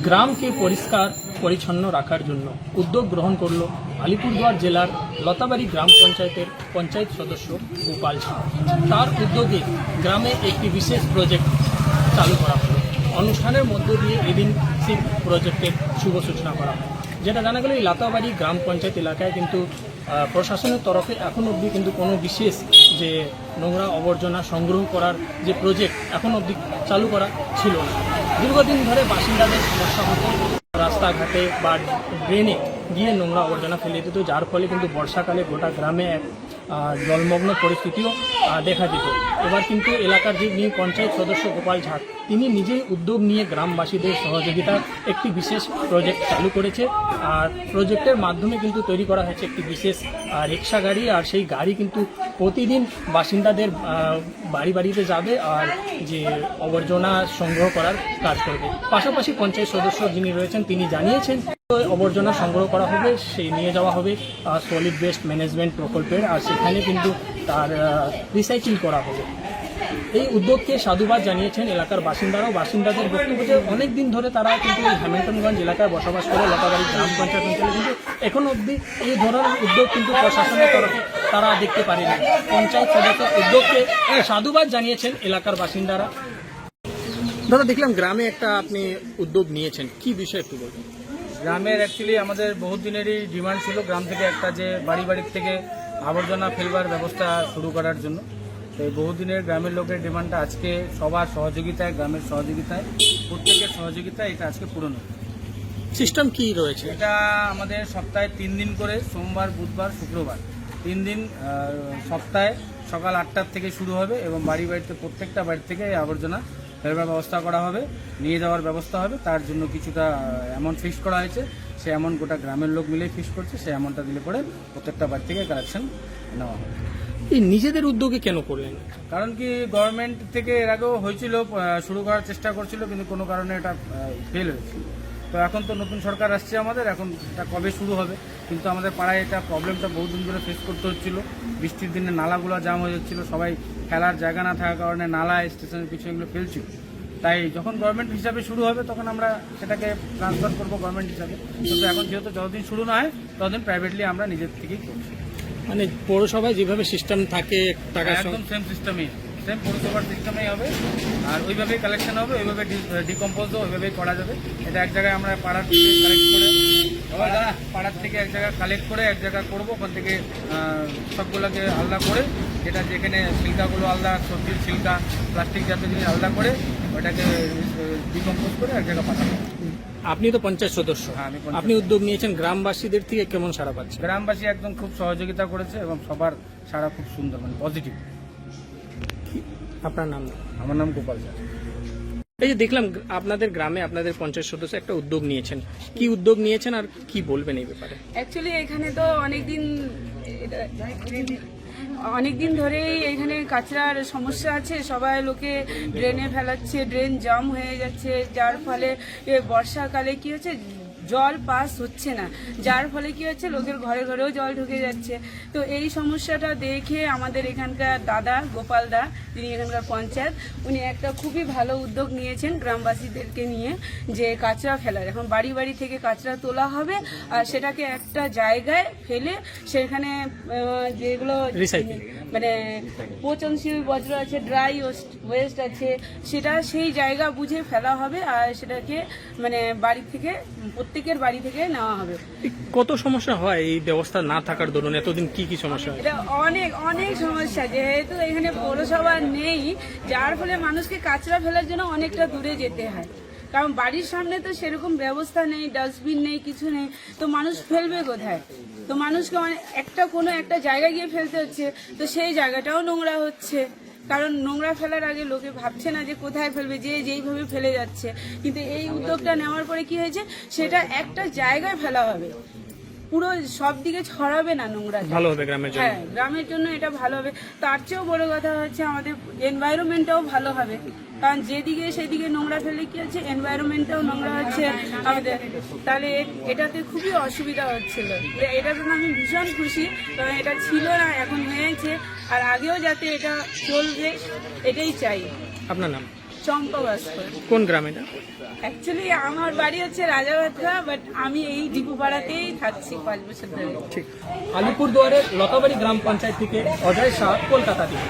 গ্রামকে পরিষ্কার পরিচ্ছন্ন রাখার জন্য উদ্যোগ গ্রহণ করল আলিপুরদুয়ার জেলার লতাবাড়ি গ্রাম পঞ্চায়েতের পঞ্চায়েত সদস্য গোপাল ঝা। তার উদ্যোগে গ্রামে একটি বিশেষ প্রজেক্ট চালু করা হলো। অনুষ্ঠানের মধ্য দিয়ে এদিন সেই প্রজেক্টের শুভ সূচনা করা হয়। যেটা জানা গেল এই লতাবাড়ি গ্রাম পঞ্চায়েত এলাকায় কিন্তু প্রশাসনের তরফে এখন অবধি কিন্তু কোনো বিশেষ যে নোংরা আবর্জনা সংগ্রহ করার যে প্রজেক্ট এখন অবধি চালু করা ছিল না। দীর্ঘদিন ধরে বাসিন্দাদের সমস্যা হতো রাস্তাঘাটে বা ড্রেনে গিয়ে নোংরা আবর্জনা ফেলে দিত, যার ফলে কিন্তু বর্ষাকালে গোটা গ্রামে এক জলমগ্ন পরিস্থিতিও দেখা যেত। এবার কিন্তু এলাকার যিনি পঞ্চায়েত সদস্য গোপাল ঝা তিনি নিজেই উদ্যোগ নিয়ে গ্রামবাসীদের সহযোগিতা একটি বিশেষ প্রজেক্ট চালু করেছে। আর প্রজেক্টের মাধ্যমে কিন্তু তৈরি করা হয়েছে একটি বিশেষ রিক্সা গাড়ি। আর সেই গাড়ি কিন্তু প্রতিদিন বাসিন্দাদের বাড়ি বাড়িতে যাবে আর যে আবর্জনা সংগ্রহ করার কাজ করবে। পাশাপাশি পঞ্চায়েত সদস্য যিনি রয়েছেন তিনি জানিয়েছেন আবর্জনা সংগ্রহ করা হবে, সেই নিয়ে যাওয়া হবে সলিড ওয়েস্ট ম্যানেজমেন্ট প্রকল্পের, আর সেখানে কিন্তু তার রিসাইকেল করা হবে। এই উদ্যোগকে সাধুবাদ জানিয়েছেন এলাকার বাসিন্দারাও। বাসিন্দাদের বক্তব্য যে অনেক দিন ধরে তারা কিন্তু এই হ্যামিল্টনগঞ্জ এলাকায় বসবাস করে লতাবাড়ি গ্রাম পঞ্চায়েত অঞ্চলে, কিন্তু এখন অবধি এই ধরনের উদ্যোগ কিন্তু প্রশাসনের তরফে তারা দেখতে পারেনি। পঞ্চায়েত সদস্যের উদ্যোগকে সাধুবাদ জানিয়েছেন এলাকার বাসিন্দারা। দাদা, দেখলাম গ্রামে একটা আপনি উদ্যোগ নিয়েছেন, কি বিষয় একটু বলবেন? গ্রামের অ্যাকচুয়ালি আমাদের বহু দিনেরই ডিমান্ড ছিল গ্রাম থেকে একটা যে বাড়ির থেকে আবর্জনা ফেলবার ব্যবস্থা শুরু করার জন্য। তো এই বহুদিনের গ্রামের লোকের ডিমান্ডটা আজকে সবার সহযোগিতায়, গ্রামের সহযোগিতায়, প্রত্যেকের সহযোগিতায় এটা আজকে পূরণ হবে। সিস্টেম কি রয়েছে? এটা আমাদের সপ্তাহে 3 দিন করে, সোমবার, বুধবার, শুক্রবার 3 দিন সপ্তাহে সকাল 8টার থেকে শুরু হবে এবং বাড়িতে প্রত্যেকটা বাড়ি থেকে এই আবর্জনা ফেলবার ব্যবস্থা করা হবে, নিয়ে যাওয়ার ব্যবস্থা হবে। তার জন্য কিছুটা অ্যামাউন্ট ফিক্স করা হয়েছে, সে অ্যামাউন্ট গোটা গ্রামের লোক মিলেই ফিক্স করছে। সেই অ্যামাউন্টটা দিলে পরে প্রত্যেকটা বাড়ি থেকে কালেকশন নেওয়া হবে। এই নিজেদের উদ্যোগে কেন করলেন? কারণ কি গভর্নমেন্ট থেকে এর আগেও হয়েছিল, শুরু করার চেষ্টা করছিল, কিন্তু কোনো কারণে এটা ফেল হয়েছিল। তো এখন তো নতুন সরকার আসছে আমাদের, এখন এটা কবে শুরু হবে। কিন্তু আমাদের পাড়ায় এটা প্রবলেমটা বহুদিন ধরে ফেস করতে হচ্ছিল। বৃষ্টির দিনে নালাগুলো জাম হয়ে যাচ্ছিল, সবাই খেলার জায়গা না থাকার কারণে নালা স্টেশনের পিছনে এগুলো ফেলছিল। তাই যখন গভর্নমেন্ট হিসাবে শুরু হবে তখন আমরা সেটাকে ট্রান্সফার করবো গভর্নমেন্ট হিসাবে। কিন্তু এখন যেহেতু যতদিন শুরু না হয় ততদিন প্রাইভেটলি আমরা নিজের থেকেই করছি। মানে পৌরসভায় যেভাবে সিস্টেম থাকে টাকা একদম সেম সিস্টেমেই, সেম পৌরসভার সিস্টেমেই হবে। আর ওইভাবেই কালেকশন হবে, ওইভাবে ডিকম্পোজও ওইভাবেই করা যাবে। এটা এক জায়গায় আমরা পাড়ার থেকে কালেক্ট করে, পাড়ার থেকে এক জায়গায় কালেক্ট করে এক জায়গায় করবো। ওখান থেকে সবগুলোকে আলাদা করে, যেটা যেখানে ছিলকাগুলো আলাদা, সবজির ছিলকা, প্লাস্টিক জাতীয় জিনিস আলাদা করে ওটাকে ডিকম্পোজ করে এক জায়গায় পাঠাবো। আপনি তো পঞ্চায়েত সদস্য, আপনি উদ্যোগ নিয়েছেন, গ্রামবাসীদের থেকে কেমন সাড়া পাচ্ছেন? গ্রামবাসী একদম খুব সহযোগিতা করেছে এবং সবার সাড়া খুব সুন্দর, মানে পজিটিভ। আপনার নাম? আমার নাম গোপাল ঝা। এই যে দেখলাম আপনাদের গ্রামে আপনাদের পঞ্চায়েত সদস্য একটা উদ্যোগ নিয়েছেন, কি উদ্যোগ নিয়েছেন আর কি বলবেন এই ব্যাপারে? অ্যাকচুয়ালি এখানে তো অনেকদিন ধরেই এখানে কাচরার সমস্যা আছে। সবাই লোকে ড্রেনে ফেলাচ্ছে, ড্রেন জাম হয়ে যাচ্ছে, যার ফলে বর্ষাকালে কি হচ্ছে, জল পাস হচ্ছে না, যার ফলে কি হচ্ছে লোকের ঘরে ঘরেও জল ঢুকে যাচ্ছে। তো এই সমস্যাটা দেখে আমাদের এখানকার দাদা গোপাল দা, যিনি এখানকার পঞ্চায়েত, উনি একটা খুবই ভালো উদ্যোগ নিয়েছেন গ্রামবাসীদেরকে নিয়ে, যে কাঁচরা ফেলার। এখন বাড়ি বাড়ি থেকে কাঁচরা তোলা হবে আর সেটাকে একটা জায়গায় ফেলে সেখানে যেগুলো মানে পচনশীল বজ্র আছে, ড্রাই ওয়েস্ট আছে, সেটা সেই জায়গা বুঝে ফেলা হবে আর সেটাকে মানে বাড়ি থেকে প্রত্যেকের বাড়ি থেকে নেওয়া হবে। কত সমস্যা হয় এই ব্যবস্থা না থাকার দরুন? এতদিন কি কি সমস্যা হয়? এটা অনেক অনেক সমস্যা, যেহেতু এখানে পৌরসভা নেই, যার ফলে মানুষকে কাঁচরা ফেলার জন্য অনেকটা দূরে যেতে হয়। কারণ বাড়ির সামনে তো সেরকম ব্যবস্থা নেই, ডাস্টবিন নেই, কিছু নেই, তো মানুষ ফেলবে কোথায়? তো মানুষকে কোনো একটা জায়গায় গিয়ে ফেলতে হচ্ছে, তো সেই জায়গাটাও নোংরা হচ্ছে। কারণ নোংরা ফেলার আগে লোকে ভাবছে না যে কোথায় ফেলবে, যে যেইভাবে ফেলে যাচ্ছে। কিন্তু এই উদ্যোগটা নেওয়ার পরে কি হয়েছে, সেটা একটা জায়গায় ফেলা হবে, পুরো সব দিকে ছড়াবে না নোংরা। ভালো হবে গ্রামের জন্য। হ্যাঁ, গ্রামের জন্য এটা ভালো হবে। তার চেয়েও বড় কথা হচ্ছে আমাদের এনভায়রনমেন্টটাও ভালো হবে। কারণ যেদিকে সেদিকে নোংরা ফেলে কি হচ্ছে, এনভায়রনমেন্টটাও নোংরা হচ্ছে আমাদের। তাহলে এটাতে খুবই অসুবিধা হচ্ছিল। এটার জন্য আমি ভীষণ খুশি, কারণ এটা ছিল না, এখন হয়েছে, আর আগেও যাতে এটা চলবে এটাই চাই। আপনার নাম? চম্পা ভাস্কর। কোন গ্রামে না? অ্যাকচুয়ালি আমার বাড়ি হচ্ছে রাজাভাতরা, বাট আমি এই ডিপুপাড়াতেই থাকছি 5 বছর ধরে। ঠিক। আলিপুরদুয়ারের লতাবাড়ি গ্রাম পঞ্চায়েত থেকে অজয় শাহ, কলকাতা থেকে।